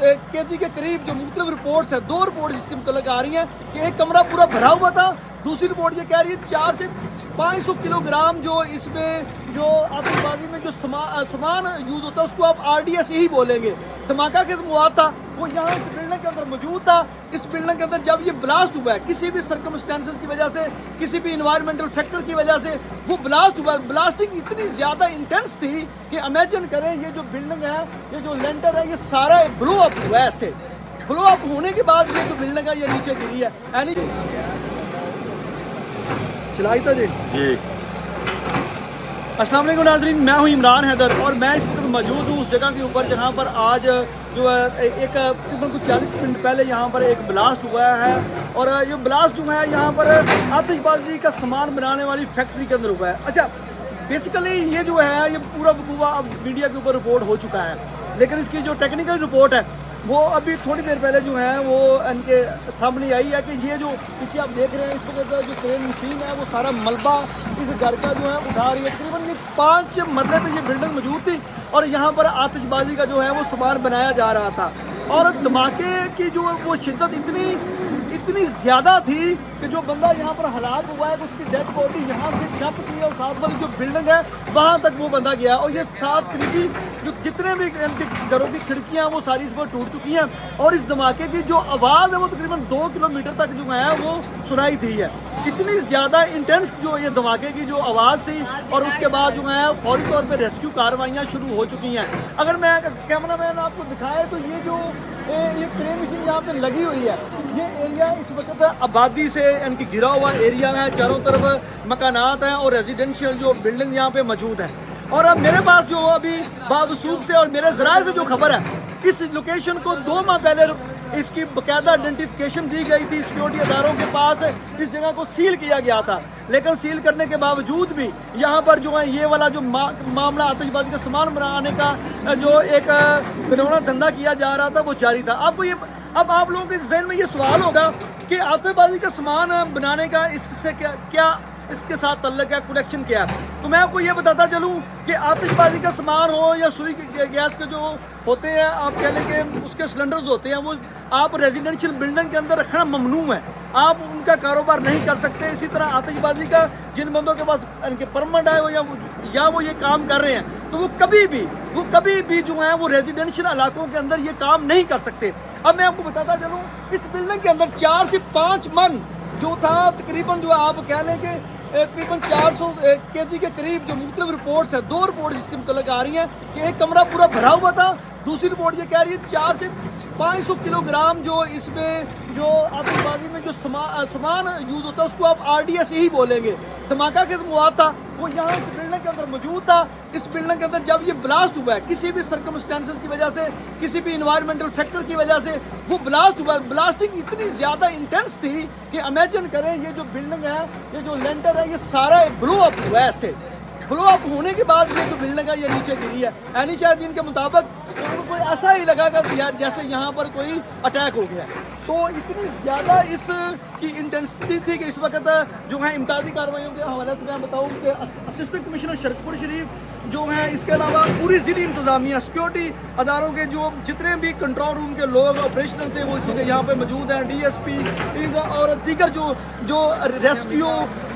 KG के करीब जो मुख्तलिफ रिपोर्ट्स है, 2 रिपोर्ट इसके मुतल्लिक आ रही हैं कि एक कमरा पूरा भरा हुआ था। दूसरी रिपोर्ट ये कह रही है 4 से 500 किलोग्राम जो इसमें जो आतिशबाजी में जो सामान यूज़ होता है उसको आप RDS ही बोलेंगे, धमाका के मवाद था, वो यहाँ इस बिल्डिंग के अंदर मौजूद था। इस बिल्डिंग के अंदर जब ये ब्लास्ट हुआ है, किसी भी सर्कमस्टेंसेस की वजह से, किसी भी इन्वायरमेंटल फैक्टर की वजह से वो ब्लास्ट हुआ। ब्लास्टिंग इतनी ज़्यादा इंटेंस थी कि इमेजिन करें ये जो बिल्डिंग है, ये जो लेंटर है, ये सारा ब्लो अप हुआ है। ऐसे ब्लो अप होने के बाद ये जो बिल्डिंग है ये नीचे गिरी है। यानी चलाई था जी। अस्सलाम वालेकुम नाज़रीन, मैं हूं इमरान हैदर और मैं इस वक्त मौजूद हूं उस जगह के ऊपर जहां पर आज जो है एक तकरीबन कुछ 40 मिनट पहले यहां पर एक ब्लास्ट हुआ है। और ये ब्लास्ट जो है यहां पर आतिशबाजी का सामान बनाने वाली फैक्ट्री के अंदर हुआ है। अच्छा, बेसिकली ये जो है ये पूरा वकूआ अब मीडिया के ऊपर रिपोर्ट हो चुका है, लेकिन इसकी जो टेक्निकल रिपोर्ट है वो अभी थोड़ी देर पहले जो है वो इनके सामने आई है कि ये जो पीछे आप देख रहे हैं इस वक्त जो क्रेन मशीन है वो सारा मलबा इस घर का जो है उठा रही है। तकरीबन ये 5 मरले पे ये बिल्डिंग मौजूद थी और यहाँ पर आतिशबाजी का जो है वो सामान बनाया जा रहा था। और धमाके की जो वो शिद्दत इतनी ज़्यादा थी कि जो बंदा यहाँ पर हलाक हुआ है उसकी डेड बॉडी यहाँ से जब्त की और साथ वाली जो बिल्डिंग है वहाँ तक वो बंदा गया। और ये 7 करीबी जो जितने भी घरों की खिड़कियाँ वो सारी इस पर टूट चुकी हैं। और इस धमाके की जो आवाज़ है वो तकरीबन 2 किलोमीटर तक जो है वो सुनाई थी है। इतनी ज़्यादा इंटेंस जो ये धमाके की जो आवाज़ थी और उसके बाद जो है फौरी तौर पर रेस्क्यू कार्रवाइयाँ शुरू हो चुकी हैं। अगर मैं कैमरा मैन आपको दिखाए तो ये जो ये क्रेन मशीन यहाँ पे लगी हुई है, ये एरिया इस वक्त आबादी से इनकी घिरा हुआ एरिया है, चारों तरफ मकानात हैं और रेजिडेंशियल जो बिल्डिंग यहाँ पे मौजूद है। और अब मेरे पास जो अभी बावसूख से और मेरे ज़राए से जो खबर है, इस लोकेशन को 2 माह पहले इसकी बाकायदा आइडेंटिफिकेशन दी गई थी सिक्योरिटी अदारों के पास। इस जगह को सील किया गया था, लेकिन सील करने के बावजूद भी यहाँ पर जो है ये वाला जो मामला आतिशबाजी का सामान बनाने का जो एक घिनौना धंधा किया जा रहा था वो जारी था। आपको ये अब आप लोगों के जहन में ये सवाल होगा कि आतिशबाजी का सामान बनाने का इससे क्या इसके साथ तल्लक है, कनेक्शन क्या है। तो मैं आपको ये बताता चलूँ कि आतिशबाजी का सामान हो या सुई गैस के जो होते हैं, आप कह लें कि उसके सिलेंडर्स होते हैं, वो आप रेजिडेंशियल बिल्डिंग के अंदर रखना ममनू है, आप उनका कारोबार नहीं कर सकते। इसी तरह आतिशबाजी का जिन बंदों के पास इनके परमिट है या वो ये काम कर रहे हैं तो वो कभी भी जो है वो रेजिडेंशियल इलाकों के अंदर ये काम नहीं कर सकते। अब मैं आपको बताता चलूँ, इस बिल्डिंग के अंदर 4 से 5 मन जो था तकरीबन जो आप कह लें कि तकरीबन 400 केजी के करीब जो मुख्तलिफ रिपोर्ट्स है, 2 रिपोर्ट इसके मुतल्लिक आ रही हैं कि एक कमरा पूरा भरा हुआ था। दूसरी रिपोर्ट ये कह रही है 4 से 500 किलोग्राम जो इसमें जो आतिशबाजी में जो सामान यूज़ होता है उसको आप RDS ही बोलेंगे, धमाका के मवाद था, वो यहाँ इस बिल्डिंग के अंदर मौजूद था। इस बिल्डिंग के अंदर जब ये ब्लास्ट हुआ है, किसी भी सर्कमस्टेंसेस की वजह से, किसी भी इन्वायरमेंटल फैक्टर की वजह से वो ब्लास्ट हुआ। ब्लास्टिंग इतनी ज़्यादा इंटेंस थी कि इमेजिन करें ये जो बिल्डिंग है, ये जो लेंटर है, ये सारा ब्लो अप हुआ है। ऐसे ब्लो अप होने के बाद ये जो बिल्डिंग है ये नीचे गिरी है। यानी शायद इनके मुताबिक उनको कोई ऐसा ही लगा कि जैसे यहाँ पर कोई अटैक हो गया। तो इतनी ज़्यादा इसकी इंटेंसिटी थी कि इस वक्त जो है इमदादी कार्रवाइयों के हवाले से मैं बताऊँ कि असिस्टेंट कमिश्नर शरकपुर शरीफ जो है, इसके अलावा पूरी ज़िली इंतज़ामिया सिक्योरिटी अदारों के जो जितने भी कंट्रोल रूम के लोग ऑपरेशनल थे वो इस वक्त यहाँ पे मौजूद हैं। DSP और दीगर जो रेस्क्यू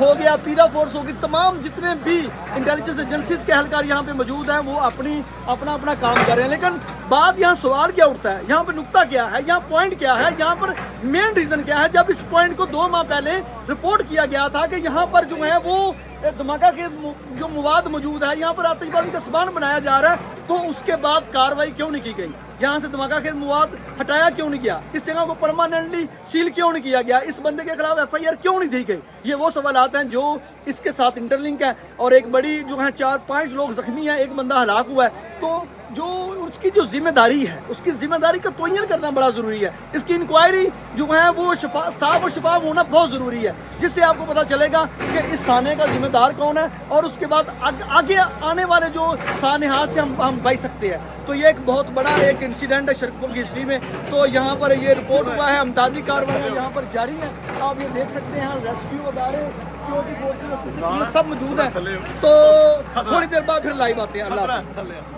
हो गया, पीरा फोर्स हो गई, तमाम जितने भी इंटेलिजेंस एजेंसीज के एहलकार यहाँ पे मौजूद हैं वो अपना काम कर रहे हैं। लेकिन बात यहाँ सवाल क्या उठता है, यहाँ पर नुक्ता क्या है, यहाँ पॉइंट क्या है, यहाँ पर मेन रीज़न क्या है। जब इस पॉइंट को 2 माह पहले रिपोर्ट किया गया था कि यहाँ पर जो है वो धमाका के जो मवाद मौजूद है, यहाँ पर आतिशबाजी का सामान बनाया जा रहा है, तो उसके बाद कार्रवाई क्यों नहीं की गई, यहाँ से धमाका के मवाद हटाया क्यों नहीं गया, इस जगह को परमानेंटली सील क्यों नहीं किया गया, इस बंदे के खिलाफ FIR क्यों नहीं दी गई। ये वो सवालात हैं जो इसके साथ इंटरलिंक है। और एक बड़ी जो है 4-5 लोग जख्मी हैं, एक बंदा हलाक हुआ है। तो जो उसकी जो जिम्मेदारी है, उसकी जिम्मेदारी का तयन करना बड़ा ज़रूरी है। इसकी इंक्वायरी जो है वो साफ और शफाफ होना बहुत ज़रूरी है, जिससे आपको पता चलेगा कि इस साने का जिम्मेदार कौन है और उसके बाद आगे आने वाले जो सानेहात से हम बच सकते हैं। तो ये एक बहुत बड़ा एक इंसिडेंट है शरकपुर की हिस्ट्री में। तो यहाँ पर ये रिपोर्ट हुआ है, इमदादी कार्रवाई यहाँ पर जारी है, आप ये देख सकते हैं। रेस्क्यू अदारे सिक्योरिटी फोर्सेस सब मौजूद हैं। तो थोड़ी देर बाद फिर लाइव आते हैं। अल्लाह हाफ़िज़।